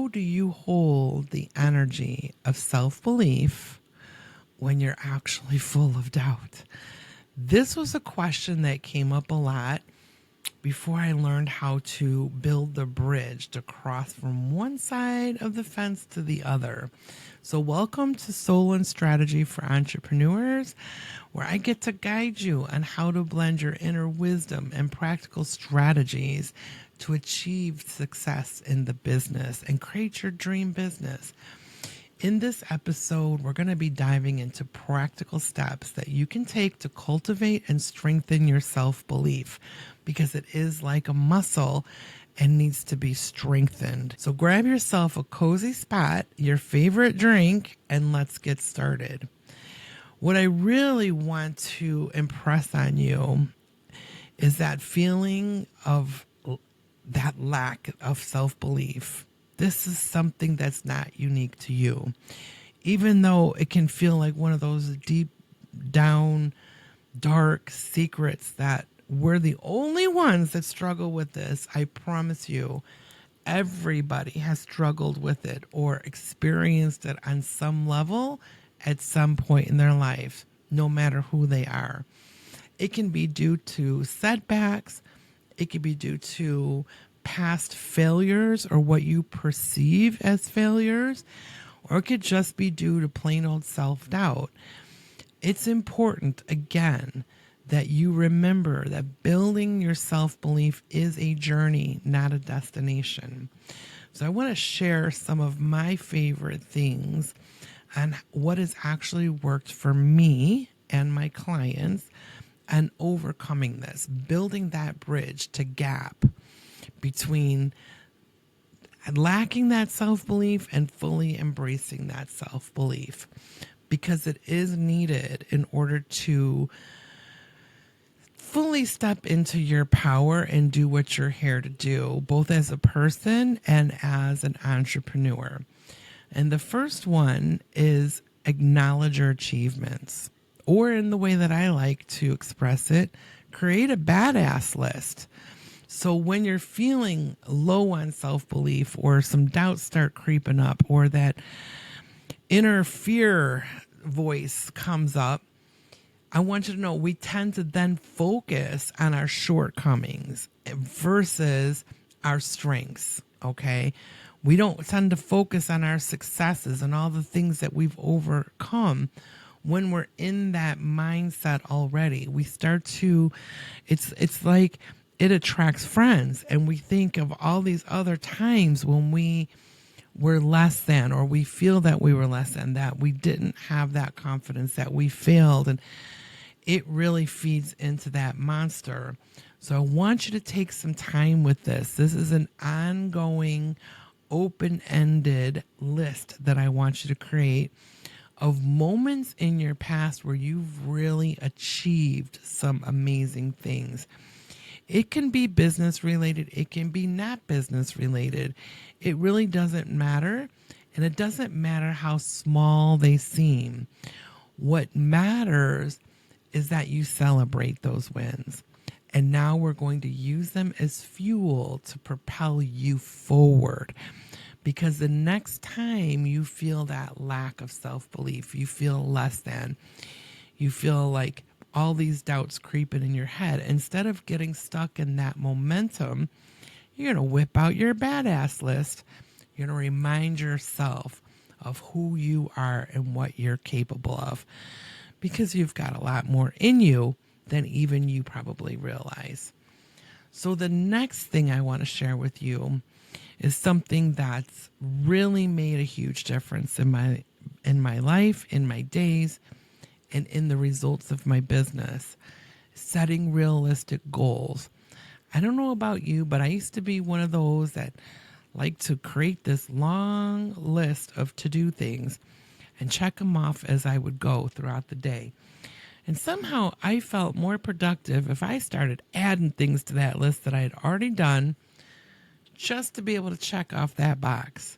how do you hold the energy of self-belief when you're actually full of doubt? This was a question that came up a lot before I learned how to build the bridge to cross from one side of the fence to the other. So welcome to Soul and Strategy for Entrepreneurs, where I get to guide you on how to blend your inner wisdom and practical strategies to achieve success in the business and create your dream business. In this episode, we're going to be diving into practical steps that you can take to cultivate and strengthen your self-belief, because it is like a muscle and needs to be strengthened. So grab yourself a cozy spot, your favorite drink, and let's get started. What I really want to impress on you is that feeling of that lack of self-belief. This is something that's not unique to you. Even though it can feel like one of those deep down, dark secrets that we're the only ones that struggle with this, I promise you, everybody has struggled with it or experienced it on some level at some point in their life, no matter who they are. It can be due to setbacks. It could be due to past failures or what you perceive as failures, or it could just be due to plain old self-doubt. It's important, again, that you remember that building your self-belief is a journey, not a destination. So I want to share some of my favorite things and what has actually worked for me and my clients and overcoming this, building that bridge to gap between lacking that self-belief and fully embracing that self-belief, because it is needed in order to fully step into your power and do what you're here to do, both as a person and as an entrepreneur. And the first one is acknowledge your achievements, or in the way that I like to express it, create a badass list. So when you're feeling low on self-belief or some doubts start creeping up or that inner fear voice comes up, I want you to know we tend to then focus on our shortcomings versus our strengths, okay? We don't tend to focus on our successes and all the things that we've overcome. When we're in that mindset already, we start to, it's like it attracts friends, and we think of all these other times when we were less than, or we feel that we were less than, that we didn't have that confidence, that we failed, and it really feeds into that monster. So I want you to take some time with this. This is an ongoing, open-ended list that I want you to create of moments in your past where you've really achieved some amazing things. It can be business related. It can be not business related. It really doesn't matter. And it doesn't matter how small they seem. What matters is that you celebrate those wins. And now we're going to use them as fuel to propel you forward. Because the next time you feel that lack of self-belief, you feel less than, you feel like all these doubts creeping in your head, instead of getting stuck in that momentum, you're going to whip out your badass list. You're going to remind yourself of who you are and what you're capable of, because you've got a lot more in you than even you probably realize. So the next thing I want to share with you is something that's really made a huge difference in my life, in my days, and in the results of my business. Setting realistic goals. I don't know about you, but I used to be one of those that like to create this long list of to-do things and check them off as I would go throughout the day. And somehow I felt more productive if I started adding things to that list that I had already done, just to be able to check off that box.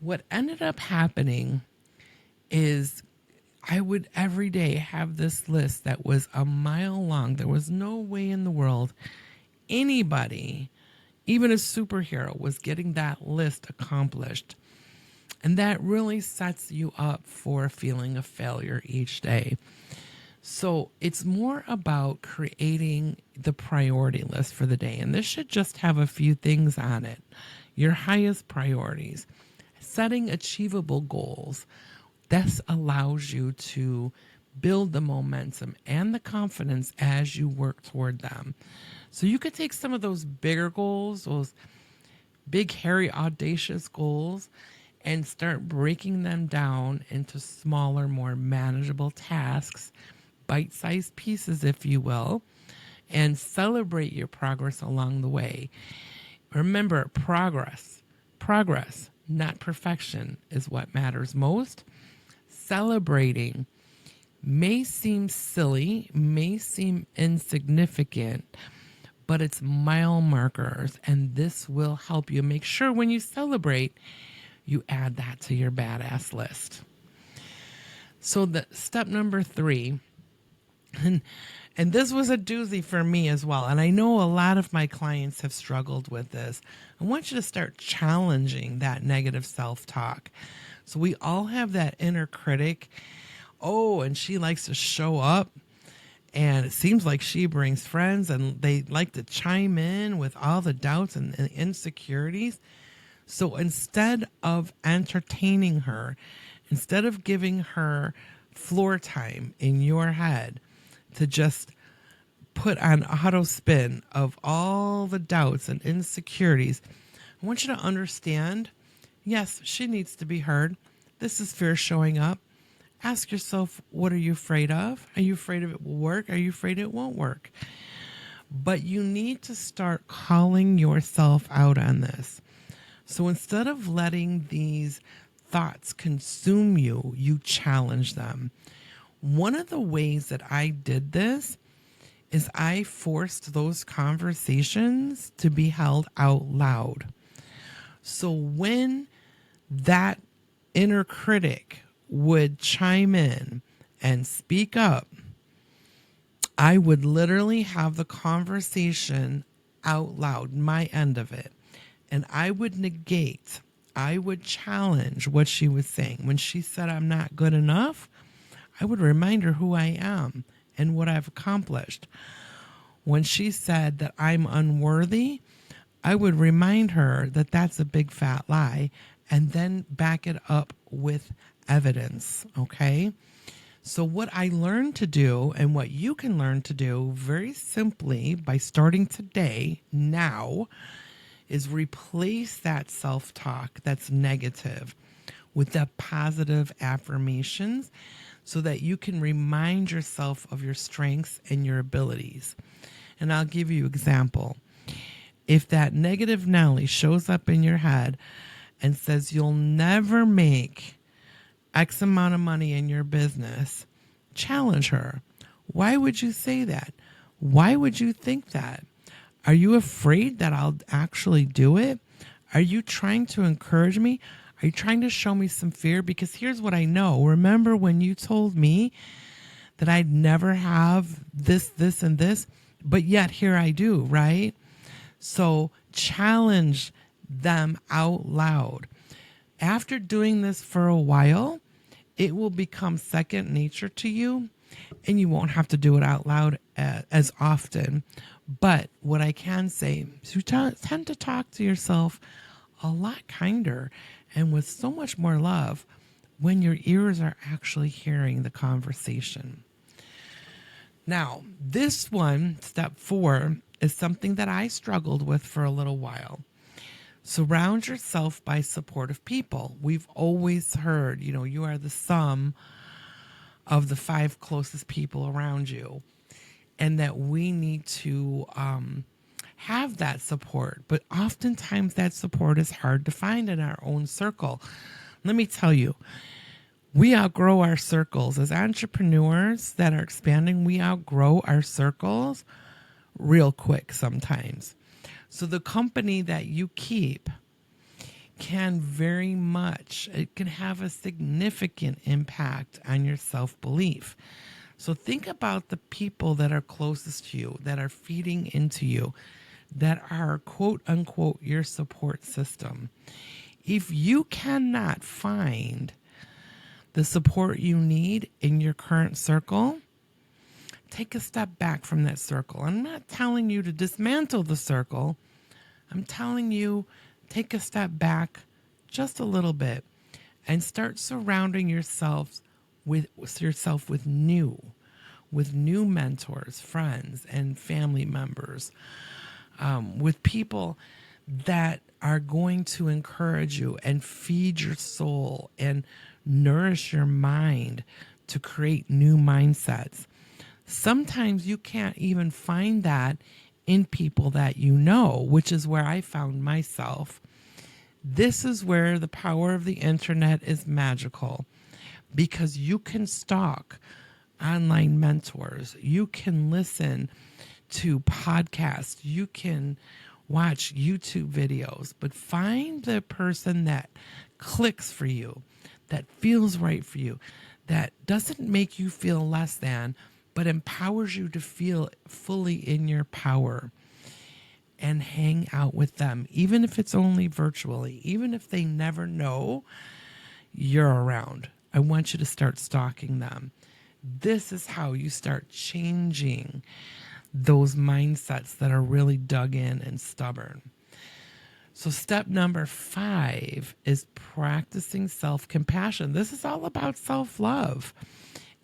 What ended up happening is I would every day have this list that was a mile long. There was no way in the world anybody Even a superhero was getting that list accomplished. And that really sets you up for a feeling of failure each day. So it's more about creating the priority list for the day. And this should just have a few things on it. Your highest priorities, setting achievable goals. This allows you to build the momentum and the confidence as you work toward them. So you could take some of those bigger goals, those big, hairy, audacious goals, and start breaking them down into smaller, more manageable tasks, bite sized pieces, if you will, and celebrate your progress along the way. Remember, progress, not perfection, is what matters most. Celebrating may seem silly, may seem insignificant, but it's mile markers, and this will help you make sure when you celebrate, you add that to your badass list. So the step number 3, and this was a doozy for me as well, and I know a lot of my clients have struggled with this. I want you to start challenging that negative self-talk. So we all have that inner critic. Oh, and she likes to show up, and it seems like she brings friends and they like to chime in with all the doubts and insecurities. So instead of entertaining her, instead of giving her floor time in your head to just put on auto spin of all the doubts and insecurities, I want you to understand, yes, she needs to be heard. This is fear showing up. Ask yourself, what are you afraid of? Are you afraid of it will work? Are you afraid it won't work? But you need to start calling yourself out on this. So instead of letting these thoughts consume you, you challenge them. One of the ways that I did this is I forced those conversations to be held out loud. So when that inner critic would chime in and speak up, I would literally have the conversation out loud, my end of it. And I would negate, I would challenge what she was saying. When she said I'm not good enough, I would remind her who I am and what I've accomplished. When she said that I'm unworthy, I would remind her that that's a big fat lie and then back it up with evidence, okay? So what I learned to do and what you can learn to do very simply by starting today, now, is replace that self-talk that's negative with the positive affirmations so that you can remind yourself of your strengths and your abilities. And I'll give you an example. If that negative Nelly shows up in your head and says you'll never make X amount of money in your business, challenge her. Why would you say that? Why would you think that? Are you afraid that I'll actually do it? Are you trying to encourage me? Are you trying to show me some fear? Because here's what I know. Remember when you told me that I'd never have this, this, and this, but yet here I do, right? So challenge them out loud. After doing this for a while, it will become second nature to you, and you won't have to do it out loud as often. But what I can say is you tend to talk to yourself a lot kinder and with so much more love when your ears are actually hearing the conversation. Now, this one, step 4, is something that I struggled with for a little while. Surround yourself by supportive people. We've always heard, you are the sum of the 5 closest people around you, and that we need to have that support. But oftentimes that support is hard to find in our own circle. Let me tell you, we outgrow our circles. As entrepreneurs that are expanding, we outgrow our circles real quick sometimes. So the company that you keep can very much, it can have a significant impact on your self-belief. So think about the people that are closest to you, that are feeding into you. that are quote unquote your support system. If you cannot find the support you need in your current circle, take a step back from that circle. I'm not telling you to dismantle the circle. I'm telling you, take a step back just a little bit and start surrounding yourself with new mentors, friends, and family members, with people that are going to encourage you and feed your soul and nourish your mind to create new mindsets. Sometimes you can't even find that in people that you know, which is where I found myself. This is where the power of the internet is magical, because you can stalk online mentors, you can listen to podcasts, you can watch YouTube videos, but find the person that clicks for you, that feels right for you, that doesn't make you feel less than, but empowers you to feel fully in your power, and hang out with them, even if it's only virtually, even if they never know you're around. I want you to start stalking them. This is how you start changing those mindsets that are really dug in and stubborn. So step number 5 is practicing self-compassion. This is all about self-love.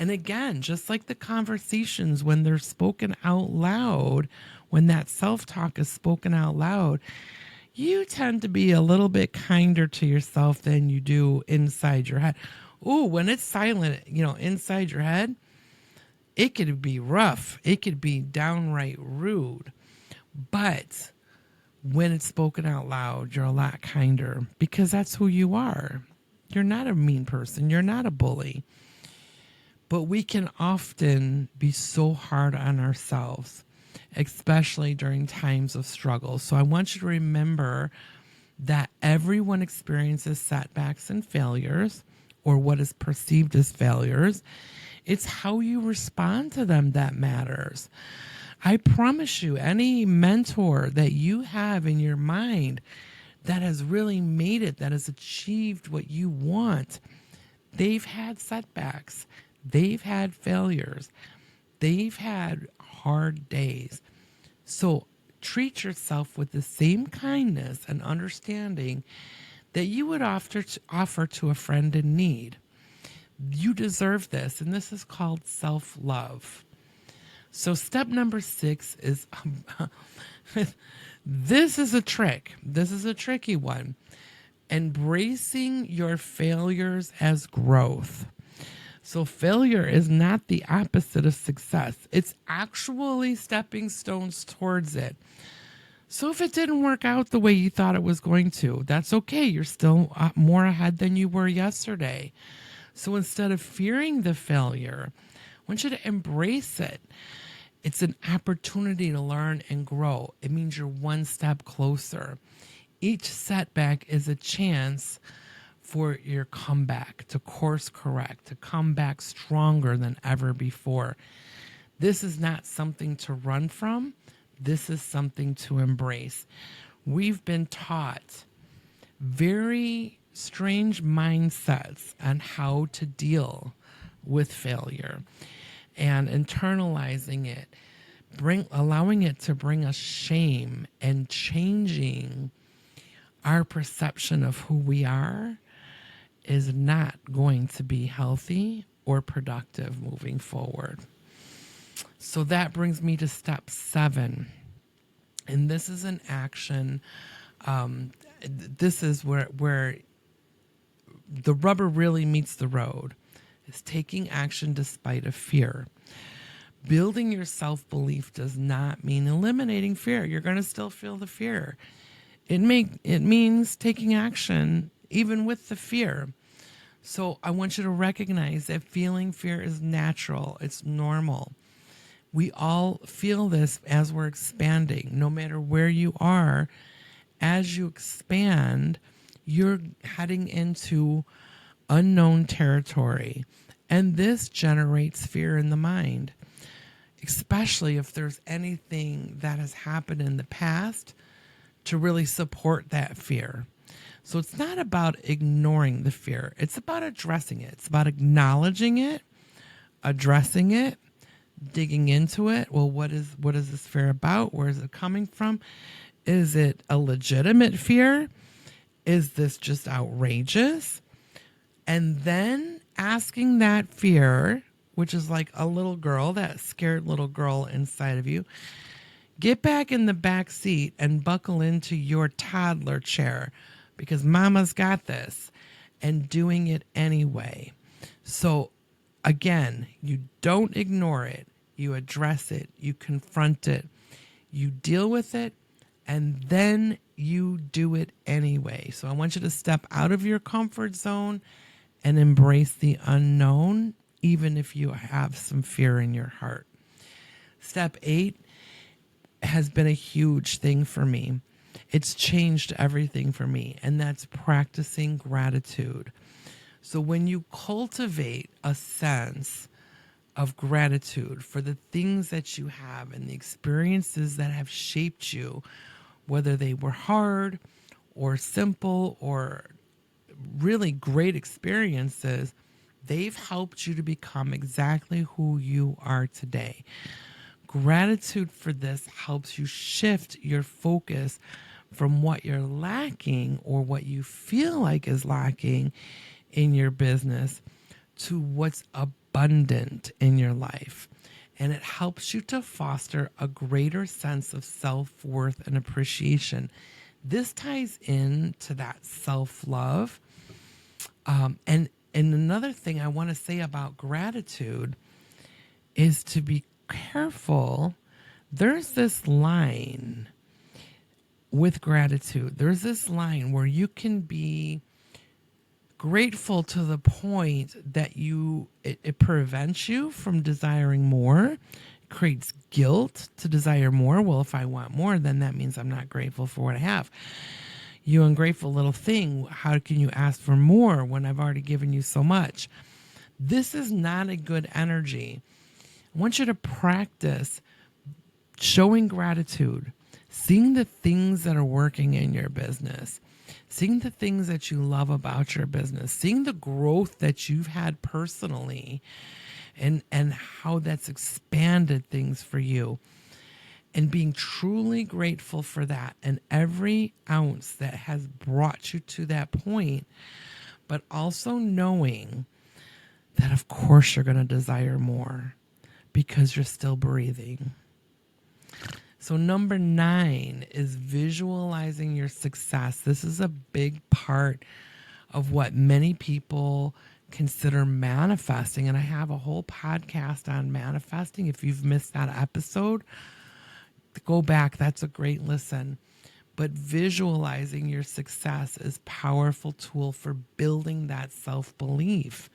And again, just like the conversations, when they're spoken out loud, when that self-talk is spoken out loud, you tend to be a little bit kinder to yourself than you do inside your head. Ooh, when it's silent, inside your head, it could be rough. It could be downright rude. But when it's spoken out loud, you're a lot kinder, because that's who you are. You're not a mean person. You're not a bully. But we can often be so hard on ourselves, especially during times of struggle. So I want you to remember that everyone experiences setbacks and failures, or what is perceived as failures. It's how you respond to them that matters. I promise you, any mentor that you have in your mind that has really made it, that has achieved what you want, they've had setbacks. They've had failures. They've had hard days. So treat yourself with the same kindness and understanding that you would offer to a friend in need. You deserve this, and this is called self-love. So step number 6 is, this is a trick. This is a tricky one. Embracing your failures as growth. So failure is not the opposite of success. It's actually stepping stones towards it. So if it didn't work out the way you thought it was going to, that's okay. You're still more ahead than you were yesterday. So instead of fearing the failure, I want you to embrace it. It's an opportunity to learn and grow. It means you're one step closer. Each setback is a chance for your comeback, to course correct, to come back stronger than ever before. This is not something to run from. This is something to embrace. We've been taught very strange mindsets on how to deal with failure, and internalizing it, allowing it to bring us shame, and changing our perception of who we are is not going to be healthy or productive moving forward. So that brings me to step 7. And this is an action. This is where the rubber really meets the road. It's taking action despite a fear. Building your self-belief does not mean eliminating fear. You're going to still feel the fear. It means taking action even with the fear. So I want you to recognize that feeling fear is natural. It's normal. We all feel this as we're expanding. No matter where you are, as you expand, you're heading into unknown territory. And this generates fear in the mind. especially if there's anything that has happened in the past to really support that fear. So it's not about ignoring the fear, it's about addressing it. It's about acknowledging it, addressing it, digging into it. Well, what is this fear about? Where is it coming from? Is it a legitimate fear? Is this just outrageous? And then asking that fear, which is like a little girl, that scared little girl inside of you, get back in the back seat and buckle into your toddler chair because mama's got this, and doing it anyway. So again, you don't ignore it. You address it. You confront it. You deal with it, and then you do it anyway. So I want you to step out of your comfort zone and embrace the unknown, even if you have some fear in your heart. Step 8 has been a huge thing for me. It's changed everything for me, and that's practicing gratitude. So when you cultivate a sense of gratitude for the things that you have and the experiences that have shaped you, whether they were hard or simple or really great experiences, they've helped you to become exactly who you are today. Gratitude for this helps you shift your focus from what you're lacking or what you feel like is lacking in your business to what's abundant in your life. And it helps you to foster a greater sense of self-worth and appreciation. This ties into that self-love. And another thing I want to say about gratitude is to be careful. There's this line with gratitude. There's this line where you can be grateful to the point that it prevents you from desiring more, creates guilt to desire more. Well, if I want more, then that means I'm not grateful for what I have. You ungrateful little thing, how can you ask for more when I've already given you so much? This is not a good energy. I want you to practice showing gratitude, seeing the things that are working in your business, seeing the things that you love about your business, seeing the growth that you've had personally and how that's expanded things for you, and being truly grateful for that and every ounce that has brought you to that point, but also knowing that of course you're going to desire more because you're still breathing. So number 9 is visualizing your success. This is a big part of what many people consider manifesting. And I have a whole podcast on manifesting. If you've missed that episode, go back. That's a great listen. But visualizing your success is a powerful tool for building that self-belief.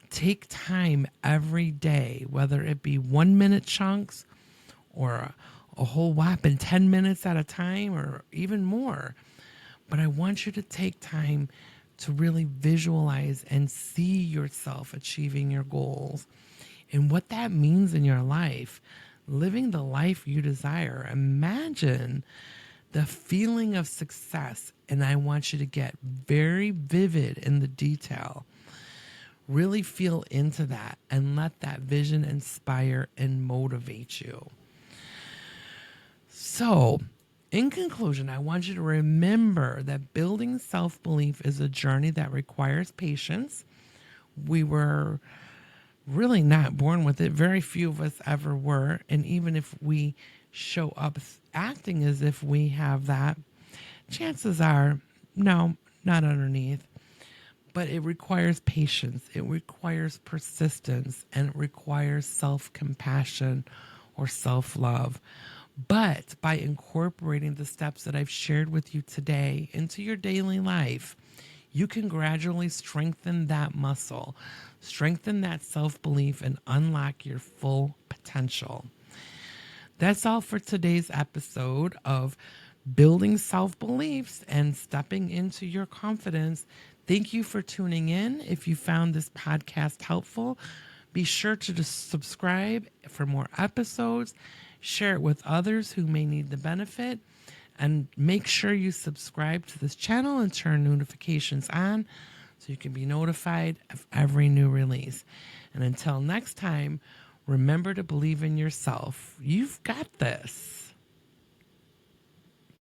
Take time every day, whether it be 1-minute chunks or a whole whopping 10 minutes at a time or even more. But I want you to take time to really visualize and see yourself achieving your goals and what that means in your life, living the life you desire. Imagine the feeling of success, and I want you to get very vivid in the detail. Really feel into that and let that vision inspire and motivate you. So, in conclusion, I want you to remember that building self-belief is a journey that requires patience. We were really not born with it. Very few of us ever were. And even if we show up acting as if we have that, chances are, no, not underneath. But it requires patience, it requires persistence, and it requires self-compassion or self-love. But by incorporating the steps that I've shared with you today into your daily life, you can gradually strengthen that muscle, strengthen that self-belief, and unlock your full potential. That's all for today's episode of Building Self-Beliefs and Stepping into Your Confidence. Thank you for tuning in. If you found this podcast helpful, Be sure to just subscribe for more episodes. Share it with others who may need the benefit. And make sure you subscribe to this channel and turn notifications on so you can be notified of every new release. And until next time, remember to believe in yourself. You've got this.